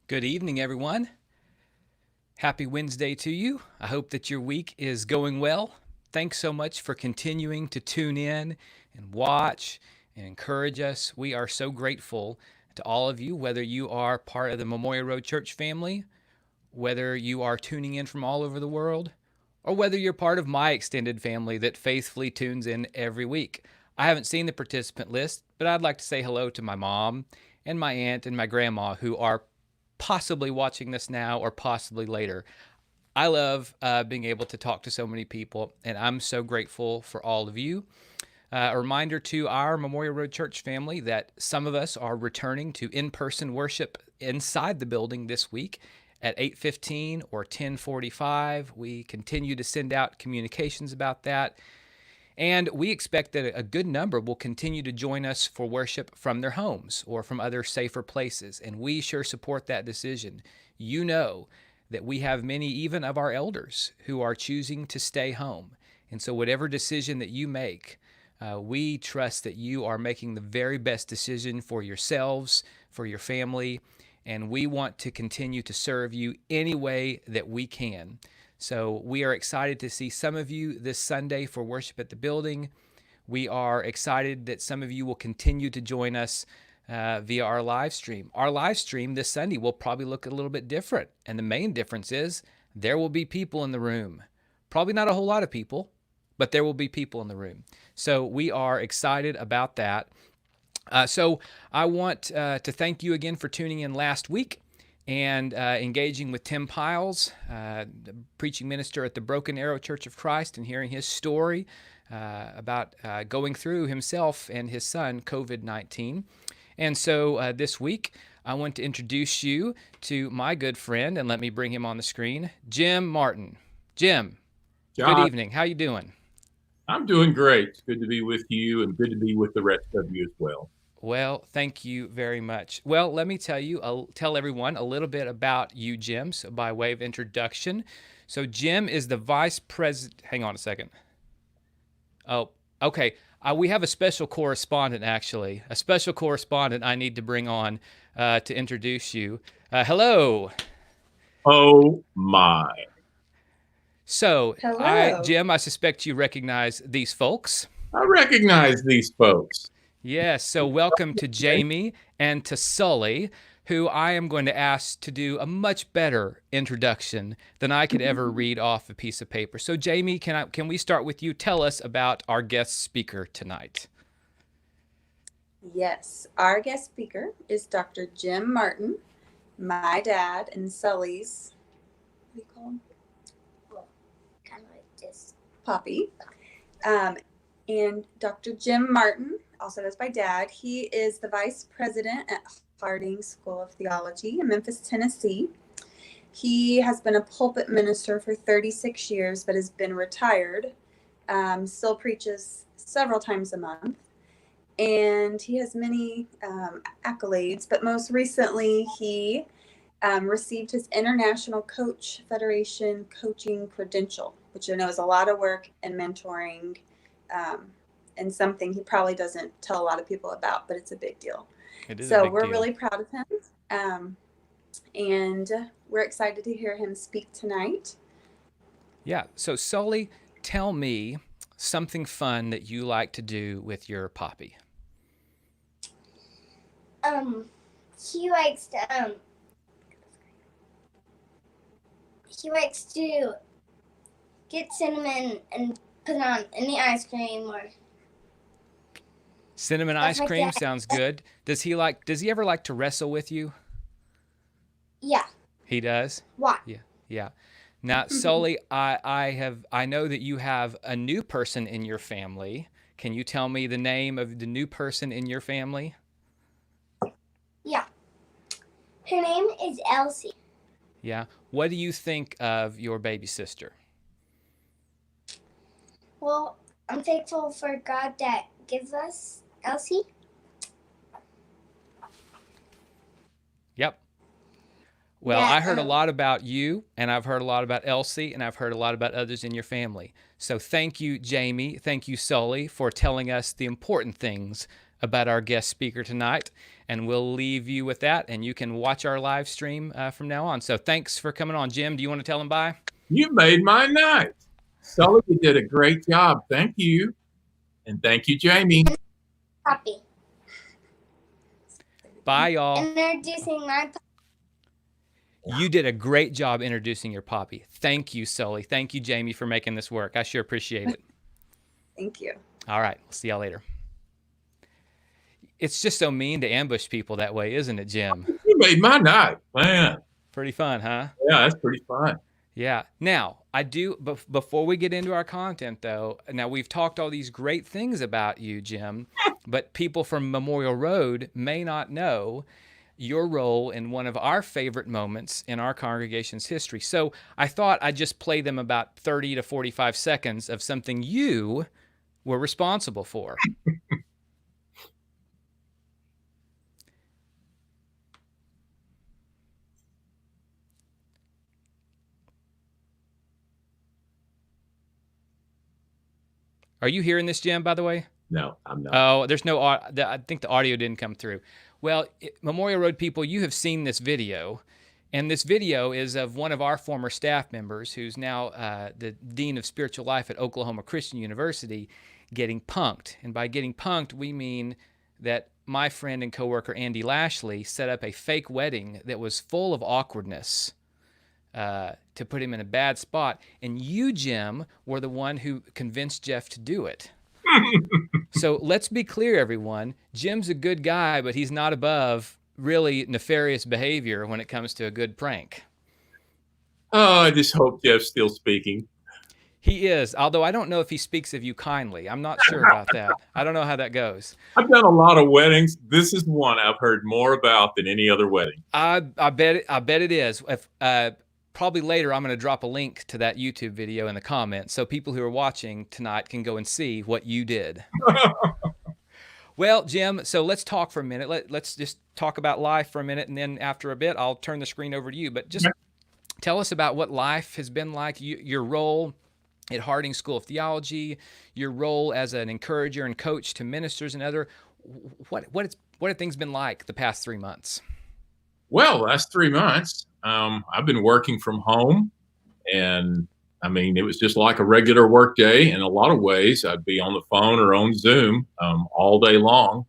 Good evening, everyone. Happy Wednesday to you. I hope that your week is going well. Thanks so much for continuing to tune in and watch and encourage us. We are so grateful to all of you, whether you are part of the Memorial Road Church family, whether you are tuning in from all over the world, or whether you're part of my extended family that faithfully tunes in every week. I haven't seen the participant list, but I'd like to say hello to my mom and my aunt and my grandma who are possibly watching this now or possibly later. I love being able to talk to so many people, and I'm so grateful for all of you. A reminder to our Memorial Road Church family that some of us are returning to in-person worship inside the building this week at 8:15 or 10:45. We continue to send out communications about that. And we expect that a good number will continue to join us for worship from their homes or from other safer places. And we sure support that decision. You know that we have many, even of our elders, who are choosing to stay home. And so, whatever decision that you make, we trust that you are making the very best decision for yourselves, for your family, and we want to continue to serve you any way that we can. So we are excited to see some of you this Sunday for worship at the building. We are excited that some of you will continue to join us via our live stream. Our live stream this Sunday will probably look a little bit different. And the main difference is there will be people in the room. Probably not a whole lot of people, but there will be people in the room. So we are excited about that. So I want to thank you again for tuning in last week and engaging with Tim Piles, the preaching minister at the Broken Arrow Church of Christ, and hearing his story about going through himself and his son COVID-19. And so this week, I want to introduce you to my good friend, and let me bring him on the screen, Jim Martin. Jim, good John, evening. How you doing? I'm doing great. It's good to be with you and good to be with the rest of you as well. Well, thank you very much. Well, let me tell everyone a little bit about you, Jim, so by way of introduction. So Jim is the vice president. Hang on a second. Oh, okay. We have a special correspondent, actually. A special correspondent I need to bring on to introduce you. Hello. Oh my. So, Hello. Jim, I suspect you recognize these folks. I recognize these folks. Yes, so welcome to Jamie and to Sully, who I am going to ask to do a much better introduction than I could ever read off a piece of paper. So Jamie, can we start with you? Tell us about our guest speaker tonight. Yes, our guest speaker is Dr. Jim Martin, my dad and Sully's, what do you call him? Well, kind of like this. Poppy. And Dr. Jim Martin, also known as my dad, he is the vice president at Harding School of Theology in Memphis, Tennessee. He has been a pulpit minister for 36 years, but has been retired. Still preaches several times a month. And he has many accolades, but most recently he received his International Coach Federation coaching credential, which I know is a lot of work and mentoring, and something he probably doesn't tell a lot of people about, but it's a big deal. It is a So big we're deal. really proud of him, and we're excited to hear him speak tonight. Yeah, so Sully, tell me something fun that you like to do with your Poppy. He likes to get cinnamon and put it on any ice cream or Cinnamon stuff ice like cream that. sounds good. Does he ever like to wrestle with you? Yeah. He does? Why? Yeah. Now, Sully, I know that you have a new person in your family. Can you tell me the name of the new person in your family? Yeah. Her name is Elsie. Yeah. What do you think of your baby sister? Well, I'm thankful for God that gives us Elsie. Yep. Well, Yeah, I heard a lot about you, and I've heard a lot about Elsie, and I've heard a lot about others in your family. So thank you, Jamie. Thank you, Sully, for telling us the important things about our guest speaker tonight, and we'll leave you with that, and you can watch our live stream from now on. So thanks for coming on. Jim, do you want to tell them bye? You made my night. Sully, you did a great job. Thank you. And thank you, Jamie. Puppy. Bye, y'all. Introducing my puppy. You did a great job introducing your poppy. Thank you, Sully. Thank you, Jamie, for making this work. I sure appreciate it. Thank you. All right. We'll see y'all later. It's just so mean to ambush people that way, isn't it, Jim? You made my night, man. Pretty fun, huh? Yeah, that's pretty fun. Yeah. Now, I do, but before we get into our content, though, now we've talked all these great things about you, Jim, but people from Memorial Road may not know your role in one of our favorite moments in our congregation's history. So I thought I'd just play them about 30 to 45 seconds of something you were responsible for. Are you hearing this, Jim, by the way? No, I'm not. Oh, there's no, I think the audio didn't come through. Well, Memorial Road people, you have seen this video, and this video is of one of our former staff members who's now the Dean of Spiritual Life at Oklahoma Christian University getting punked. And by getting punked, we mean that my friend and coworker Andy Lashley set up a fake wedding that was full of awkwardness to put him in a bad spot. And you, Jim, were the one who convinced Jeff to do it. So let's be clear, everyone. Jim's a good guy, but he's not above really nefarious behavior when it comes to a good prank. Oh, I just hope Jeff's still speaking. He is, although I don't know if he speaks of you kindly. I'm not sure about that. I don't know how that goes. I've done a lot of weddings. This is one I've heard more about than any other wedding. I bet it is. If, probably later, I'm going to drop a link to that YouTube video in the comments so people who are watching tonight can go and see what you did. Well, Jim, so let's talk for a minute. Let's just talk about life for a minute, and then after a bit, I'll turn the screen over to you. But just tell us about what life has been like, your role at Harding School of Theology, your role as an encourager and coach to ministers and other. What have things been like the past 3 months? Well, last 3 months, I've been working from home, and I mean, it was just like a regular work day. In a lot of ways, I'd be on the phone or on Zoom all day long.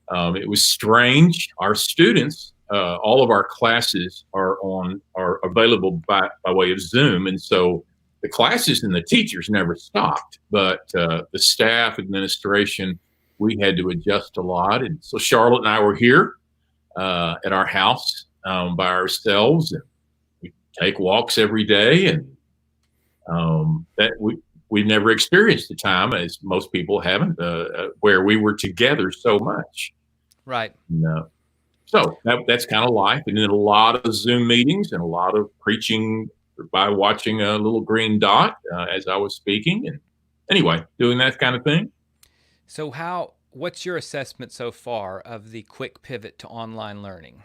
It was strange. Our students, all of our classes are available by way of Zoom, and so the classes and the teachers never stopped. But the staff, administration, we had to adjust a lot. And so Charlotte and I were here at our house by ourselves, and we take walks every day, and that we've never experienced a time, as most people haven't, where we were together so much. Right. So that's kind of life, and then a lot of Zoom meetings and a lot of preaching by watching a little green dot as I was speaking, and anyway, doing that kind of thing. So what's your assessment so far of the quick pivot to online learning?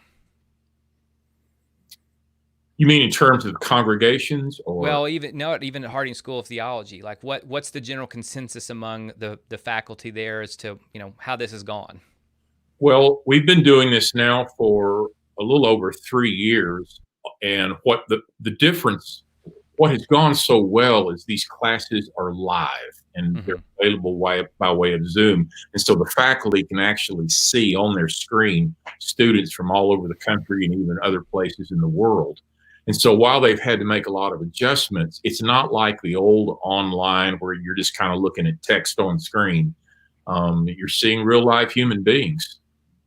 You mean in terms of congregations, or? Well, even at Harding School of Theology, like what's the general consensus among the faculty there as to, how this has gone? Well, we've been doing this now for a little over 3 years, and what the difference, what has gone so well is these classes are live and they're available by way of Zoom. And so the faculty can actually see on their screen students from all over the country and even other places in the world. And so while they've had to make a lot of adjustments, it's not like the old online where you're just kind of looking at text on screen. You're seeing real life human beings.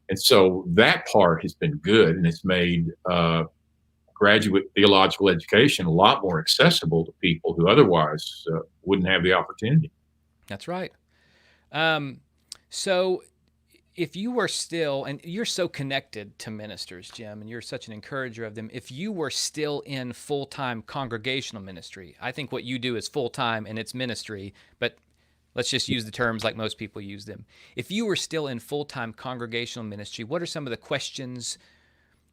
And so that part has been good, and it's made graduate theological education a lot more accessible to people who otherwise wouldn't have the opportunity. That's right. So if you were still, and you're so connected to ministers, Jim, and you're such an encourager of them, if you were still in full-time congregational ministry, I think what you do is full-time and it's ministry, but let's just use the terms like most people use them. If you were still in full-time congregational ministry, what are some of the questions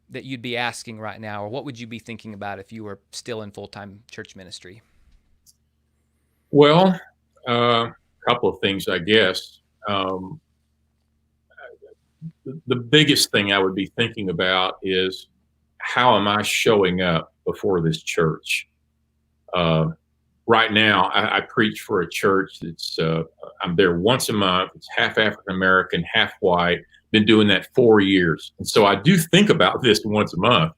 that you'd be asking right now, or what would you be thinking about if you were still in full-time church ministry? Well, a couple of things, I guess. the biggest thing I would be thinking about is, how am I showing up before this church? Right now, I preach for a church that's, I'm there once a month. It's half African American, half white. Been doing that 4 years. And so I do think about this once a month.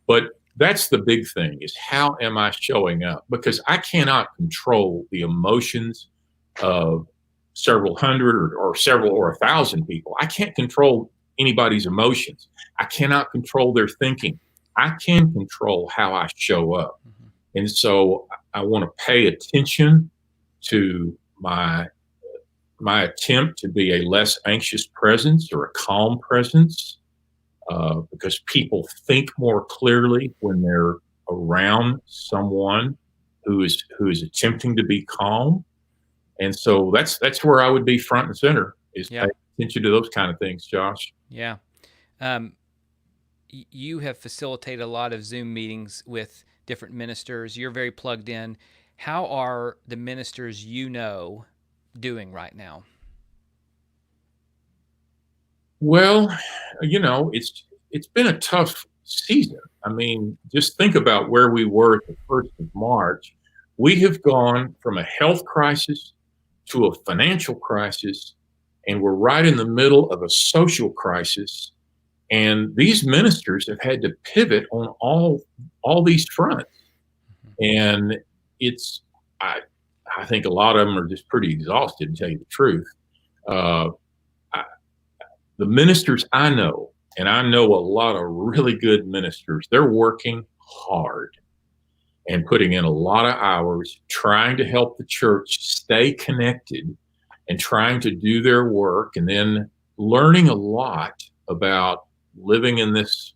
But that's the big thing, is how am I showing up? Because I cannot control the emotions of several hundred or several or 1,000 people. I can't control anybody's emotions. I cannot control their thinking. I can control how I show up. Mm-hmm. And so I want to pay attention to my attempt to be a less anxious presence or a calm presence, because people think more clearly when they're around someone who is attempting to be calm. And so that's where I would be front and center, is pay attention to those kind of things, Josh. Yeah. You have facilitated a lot of Zoom meetings with different ministers. You're very plugged in. How are the ministers doing right now? Well, it's been a tough season. I mean, just think about where we were at the 1st of March. We have gone from a health crisis to a financial crisis, and we're right in the middle of a social crisis. And these ministers have had to pivot on all these fronts. And I think a lot of them are just pretty exhausted, to tell you the truth. The ministers I know, and I know a lot of really good ministers, they're working hard and putting in a lot of hours trying to help the church stay connected and trying to do their work, and then learning a lot about living in this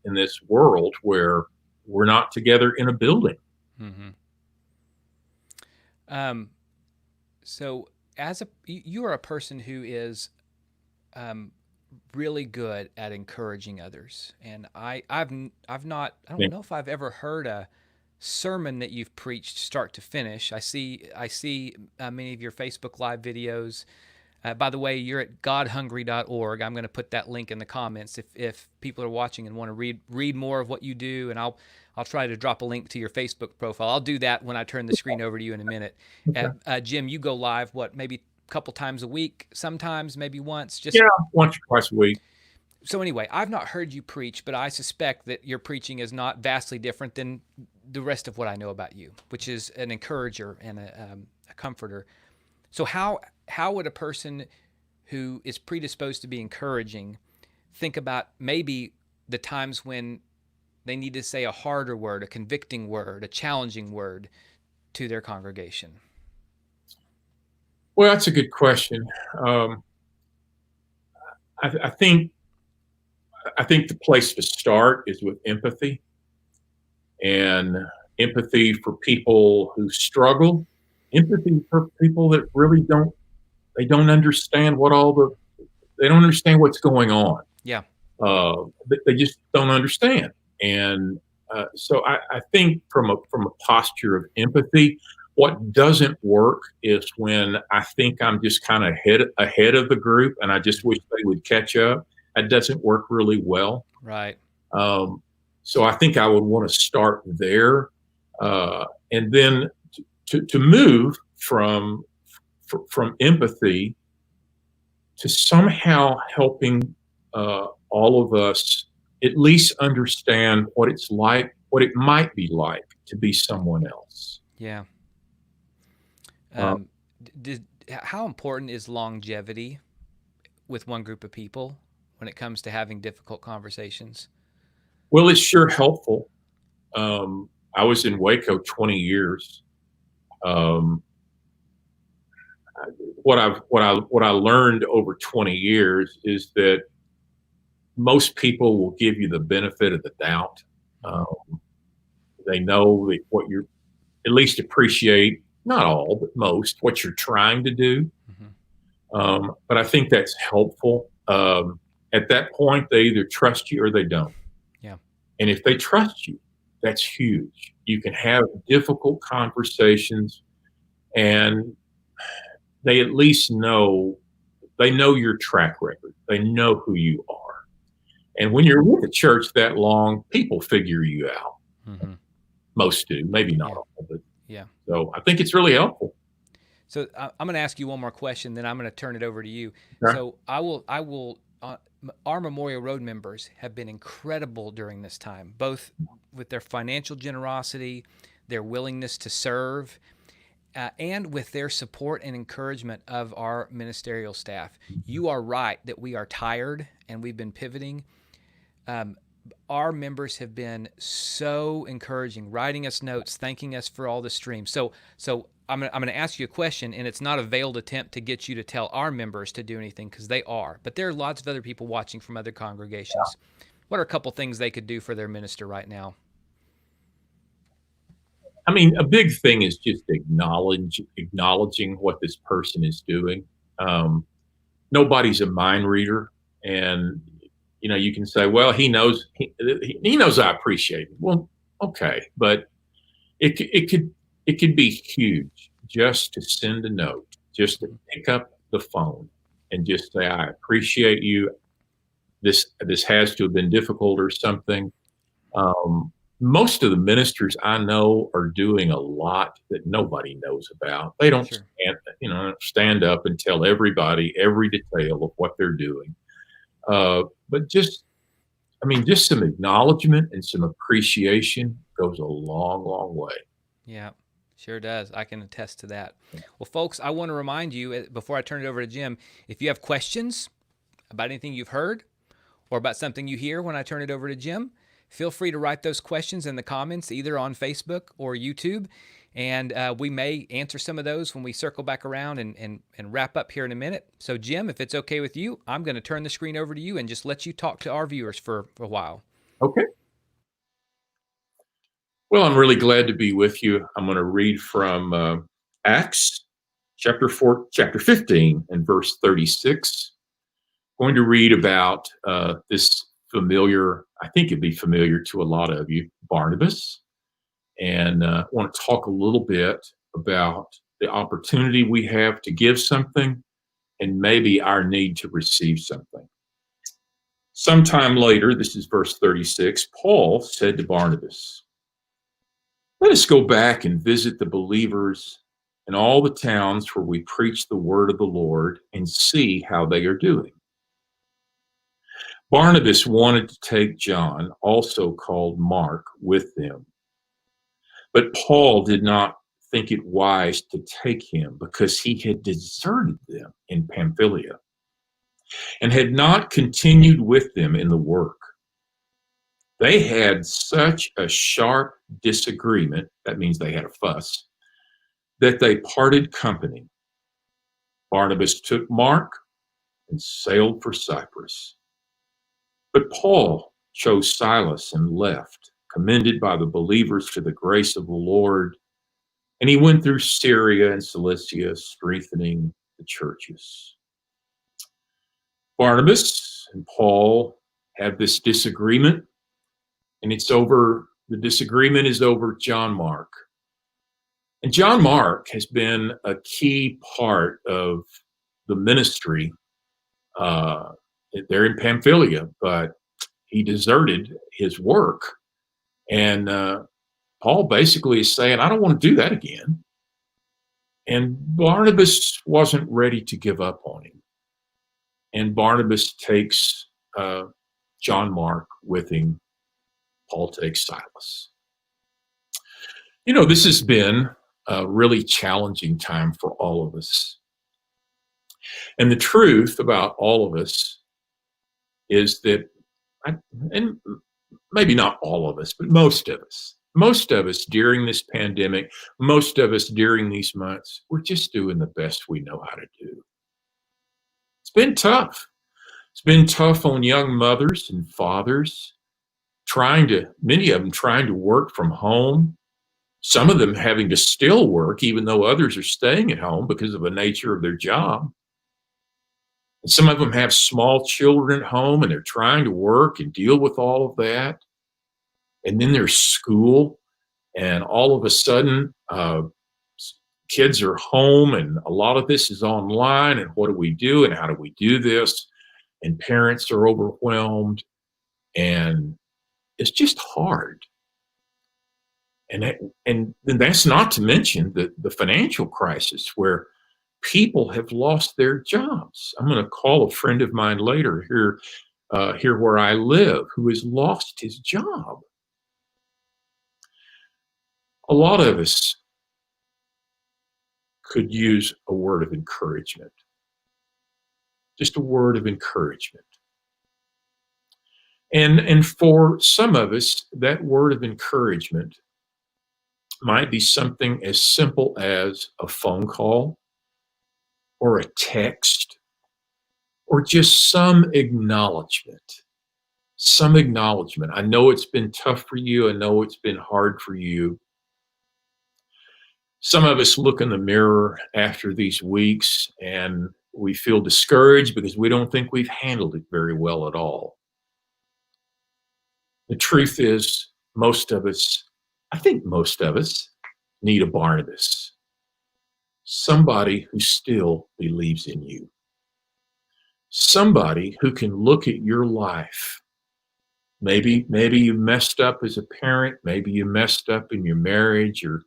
world where we're not together in a building. Mm-hmm. So you are a person who is really good at encouraging others, and I don't know if I've ever heard a sermon that you've preached start to finish. I see many of your Facebook Live videos. By the way, you're at godhungry.org. I'm going to put that link in the comments if people are watching and want to read more of what you do, and I'll try to drop a link to your Facebook profile. I'll do that when I turn the screen over to you in a minute. Okay. Jim, you go live, maybe a couple times a week, sometimes maybe once? Once or twice a week. So anyway, I've not heard you preach, but I suspect that your preaching is not vastly different than the rest of what I know about you, which is an encourager and a comforter. So how would a person who is predisposed to be encouraging think about maybe the times when they need to say a harder word, a convicting word, a challenging word to their congregation? Well, that's a good question. I think the place to start is with empathy, and empathy for people who struggle, empathy for people that really don't understand they don't understand what's going on. Yeah. They just don't understand. And so I think from a posture of empathy, what doesn't work is when I think I'm just kind of ahead of the group and I just wish they would catch up. That doesn't work really well. Right. So I think I would want to start there, and then to move from empathy to somehow helping all of us at least understand what it's like, what it might be like to be someone else. Yeah. How important is longevity with one group of people when it comes to having difficult conversations? Well, it's sure helpful. I was in Waco 20 years. What I learned over 20 years is that most people will give you the benefit of the doubt. They know that what you're, at least appreciate, not all, but most, what you're trying to do. Mm-hmm. But I think that's helpful. At that point, they either trust you or they don't. Yeah. And if they trust you, that's huge. You can have difficult conversations, and they at least know your track record. They know who you are. And when you're with a church that long, people figure you out. Mm-hmm. Most do, maybe not Yeah. all, but Yeah. so I think it's really helpful. So I'm going to ask you one more question, then I'm going to turn it over to you. Okay. So our Memorial Road members have been incredible during this time, both with their financial generosity, their willingness to serve, and with their support and encouragement of our ministerial staff. You are right that we are tired and we've been pivoting. Our members have been so encouraging, writing us notes, thanking us for all the streams. So I'm going to ask you a question, and it's not a veiled attempt to get you to tell our members to do anything, because they are. But there are lots of other people watching from other congregations. What are a couple things they could do for their minister right now? I mean, a big thing is just acknowledging what this person is doing. Nobody's a mind reader, and you can say, well, he knows I appreciate it. Well, okay, but it could be huge just to send a note, just to pick up the phone and just say, I appreciate you. This has to have been difficult or something. Most of the ministers I know are doing a lot that nobody knows about. They don't Sure. stand up and tell everybody every detail of what they're doing. But just some acknowledgement and some appreciation goes a long, long way. Yeah, sure does. I can attest to that. Well, folks, I want to remind you, before I turn it over to Jim, if you have questions about anything you've heard or about something you hear when I turn it over to Jim, feel free to write those questions in the comments, either on Facebook or YouTube. And we may answer some of those when we circle back around and wrap up here in a minute. So, Jim, if it's okay with you, I'm going to turn the screen over to you and just let you talk to our viewers for a while. Okay. Well, I'm really glad to be with you. I'm going to read from Acts chapter 15 and verse 36. I'm going to read about this familiar, I think it'd be familiar to a lot of you, Barnabas. And I want to talk a little bit about the opportunity we have to give something and maybe our need to receive something. Sometime later, this is verse 36, Paul said to Barnabas, let us go back and visit the believers in all the towns where we preach the word of the Lord and see how they are doing. Barnabas wanted to take John, also called Mark, with them. But Paul did not think it wise to take him because he had deserted them in Pamphylia and had not continued with them in the work. They had such a sharp disagreement, that means they had a fuss, that they parted company. Barnabas took Mark and sailed for Cyprus. But Paul chose Silas and left, commended by the believers to the grace of the Lord. And he went through Syria and Cilicia, strengthening the churches. Barnabas and Paul have this disagreement, and the disagreement is over John Mark. And John Mark has been a key part of the ministry there in Pamphylia, but he deserted his work. And Paul basically is saying, I don't want to do that again. And Barnabas wasn't ready to give up on him. And Barnabas takes John Mark with him. Paul takes Silas. This has been a really challenging time for all of us. And the truth about all of us is that, and maybe not all of us, but most of us during this pandemic, most of us during these months, we're just doing the best we know how to do. It's been tough. It's been tough on young mothers and fathers, many of them trying to work from home, some of them having to still work, even though others are staying at home because of the nature of their job. And some of them have small children at home and they're trying to work and deal with all of that. And then there's school, and all of a sudden, kids are home and a lot of this is online, and what do we do and how do we do this? And parents are overwhelmed. And it's just hard. And that's not to mention the financial crisis where people have lost their jobs. I'm going to call a friend of mine later here where I live who has lost his job. A lot of us could use a word of encouragement, just a word of encouragement. And for some of us, that word of encouragement might be something as simple as a phone call or a text or just some acknowledgement. Some acknowledgement. I know it's been tough for you. I know it's been hard for you. Some of us look in the mirror after these weeks and we feel discouraged because we don't think we've handled it very well at all. The truth is, I think most of us need a Barnabas, somebody who still believes in you, somebody who can look at your life. Maybe you messed up as a parent, maybe you messed up in your marriage, or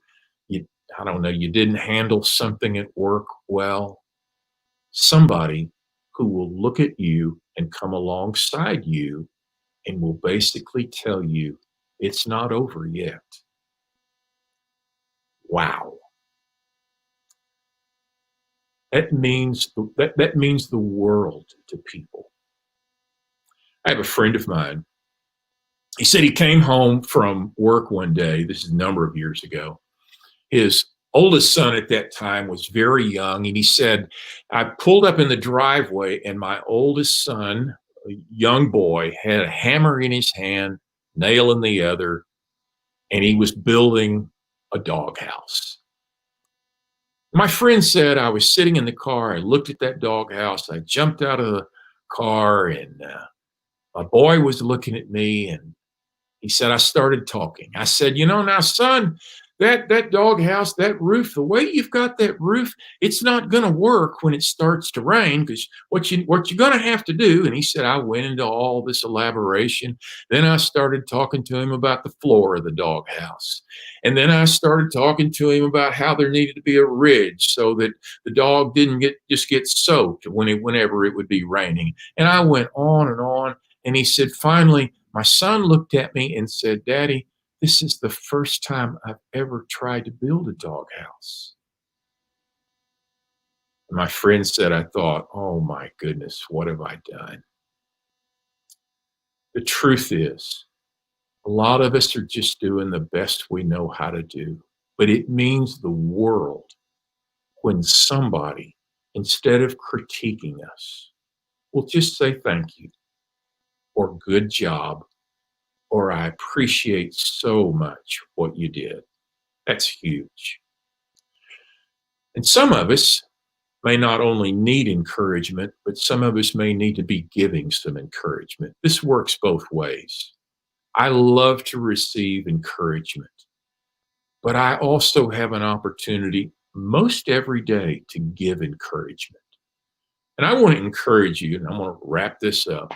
I don't know, you didn't handle something at work well. Somebody who will look at you and come alongside you and will basically tell you it's not over yet. Wow. That means the world to people. I have a friend of mine. He said he came home from work one day. This is a number of years ago. His oldest son at that time was very young, and he said, I pulled up in the driveway, and my oldest son, a young boy, had a hammer in his hand, nail in the other, and he was building a doghouse. My friend said, I was sitting in the car, I looked at that doghouse, I jumped out of the car, and my boy was looking at me, and he said, I started talking. I said, now, son, that doghouse, that roof, the way you've got that roof, it's not going to work when it starts to rain, because what you're going to have to do. And he said, I went into all this elaboration. Then I started talking to him about the floor of the doghouse. And then I started talking to him about how there needed to be a ridge so that the dog didn't get soaked whenever it would be raining. And I went on and on. And he said, finally, my son looked at me and said, Daddy, this is the first time I've ever tried to build a doghouse. And my friend said, I thought, oh my goodness, what have I done? The truth is, a lot of us are just doing the best we know how to do. But it means the world when somebody, instead of critiquing us, will just say thank you or good job, or I appreciate so much what you did. That's huge. And some of us may not only need encouragement, but some of us may need to be giving some encouragement. This works both ways. I love to receive encouragement, but I also have an opportunity most every day to give encouragement. And I want to encourage you, and I'm going to wrap this up.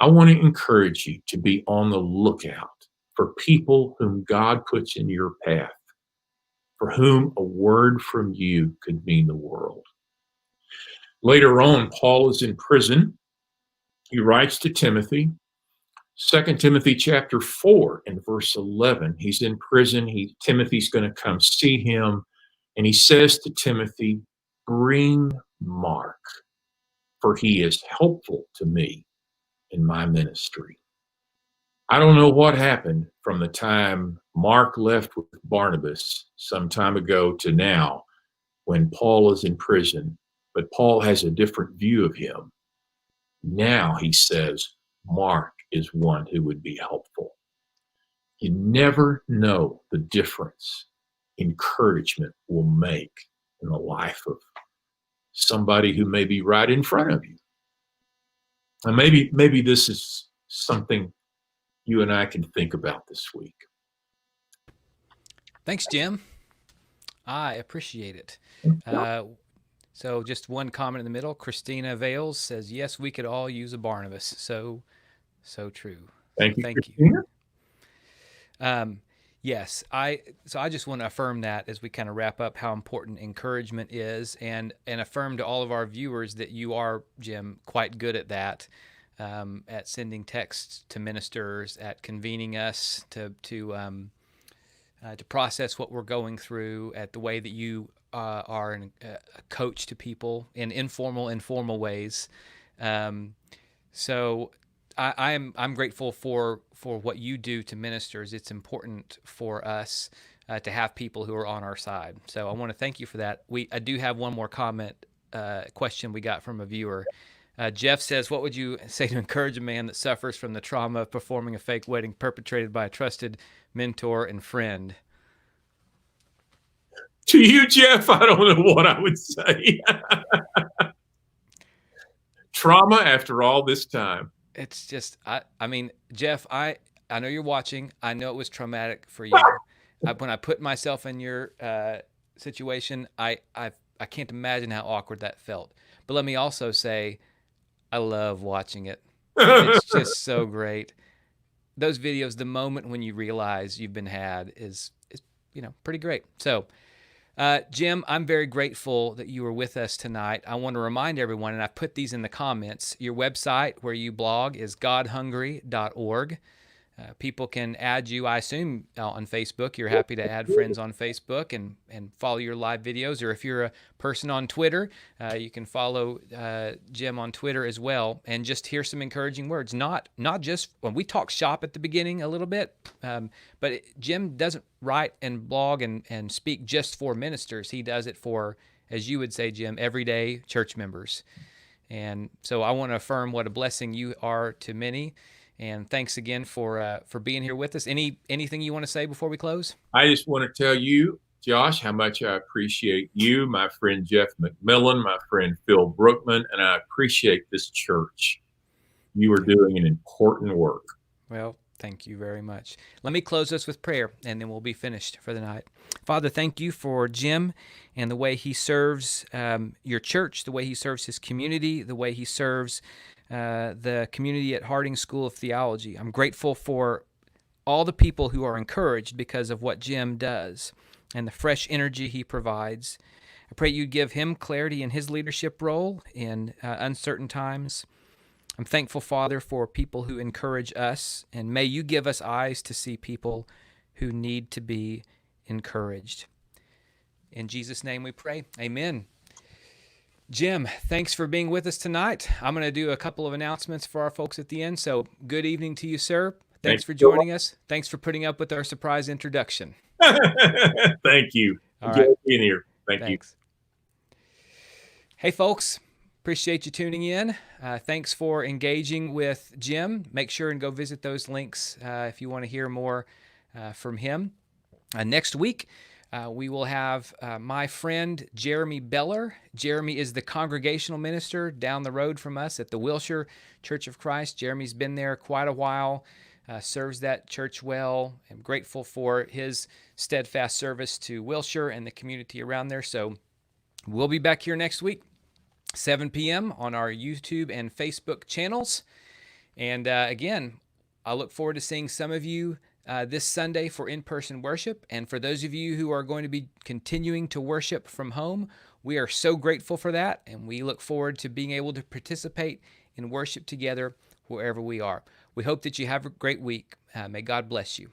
I want to encourage you to be on the lookout for people whom God puts in your path, for whom a word from you could mean the world. Later on, Paul is in prison. He writes to Timothy, 2 Timothy chapter 4 and verse 11. He's in prison. Timothy's going to come see him. And he says to Timothy, bring Mark, for he is helpful to me in my ministry. I don't know what happened from the time Mark left with Barnabas some time ago to now when Paul is in prison, but Paul has a different view of him. Now he says Mark is one who would be helpful. You never know the difference encouragement will make in the life of somebody who may be right in front of you. And maybe this is something you and I can think about this week. Thanks, Jim. I appreciate it. So just one comment in the middle. Christina Vales says, yes, we could all use a Barnabas. So true. Thank you, Thank you. Christina. Yes, I just want to affirm that as we kind of wrap up how important encouragement is, and affirm to all of our viewers that you are, Jim, quite good at that, at sending texts to ministers, at convening us to process what we're going through, at the way that you are a coach to people in informal ways. So I'm grateful for what you do to ministers. It's important for us to have people who are on our side. So I want to thank you for that. I do have one more question we got from a viewer. Jeff says, what would you say to encourage a man that suffers from the trauma of performing a fake wedding perpetrated by a trusted mentor and friend? To you, Jeff, I don't know what I would say. Trauma after all this time. It's just, I mean, Jeff, I know you're watching. I know it was traumatic for you. When I put myself in your situation, I can't imagine how awkward that felt. But let me also say, I love watching it. It's just so great. Those videos, the moment when you realize you've been had is pretty great. So, Jim, I'm very grateful that you were with us tonight. I want to remind everyone, and I put these in the comments, your website where you blog is godhungry.org. People can add you, I assume, on Facebook. You're happy to add friends on Facebook and follow your live videos. Or if you're a person on Twitter, you can follow Jim on Twitter as well and just hear some encouraging words. Not just when we talk shop at the beginning a little bit, but Jim doesn't write and blog and speak just for ministers. He does it for, as you would say, Jim, everyday church members. And so I want to affirm what a blessing you are to many. And thanks again for being here with us. Anything you want to say before we close? I just want to tell you, Josh, how much I appreciate you, my friend Jeff McMillan, my friend Phil Brookman, and I appreciate this church. You are doing an important work. Well, thank you very much. Let me close us with prayer, and then we'll be finished for the night. Father, thank you for Jim and the way he serves your church, the way he serves his community, the way he serves the community at Harding School of Theology. I'm grateful for all the people who are encouraged because of what Jim does and the fresh energy he provides. I pray you give him clarity in his leadership role in uncertain times. I'm thankful, Father, for people who encourage us, and may you give us eyes to see people who need to be encouraged. In Jesus' name we pray. Amen. Jim, thanks for being with us tonight. I'm going to do a couple of announcements for our folks at the end. So good evening to you, sir. Thanks for joining us. Thanks for putting up with our surprise introduction. Thank you. All right. Being here. Thanks. Hey, folks. Appreciate you tuning in. Thanks for engaging with Jim. Make sure and go visit those links if you want to hear more from him. Next week, we will have my friend Jeremy Beller. Jeremy is the congregational minister down the road from us at the Wilshire Church of Christ. Jeremy's been there quite a while, serves that church well. I'm grateful for his steadfast service to Wilshire and the community around there. So we'll be back here next week, 7 p.m. on our YouTube and Facebook channels. And again, I look forward to seeing some of you this Sunday for in-person worship. And for those of you who are going to be continuing to worship from home, we are so grateful for that. And we look forward to being able to participate in worship together wherever we are. We hope that you have a great week. May God bless you.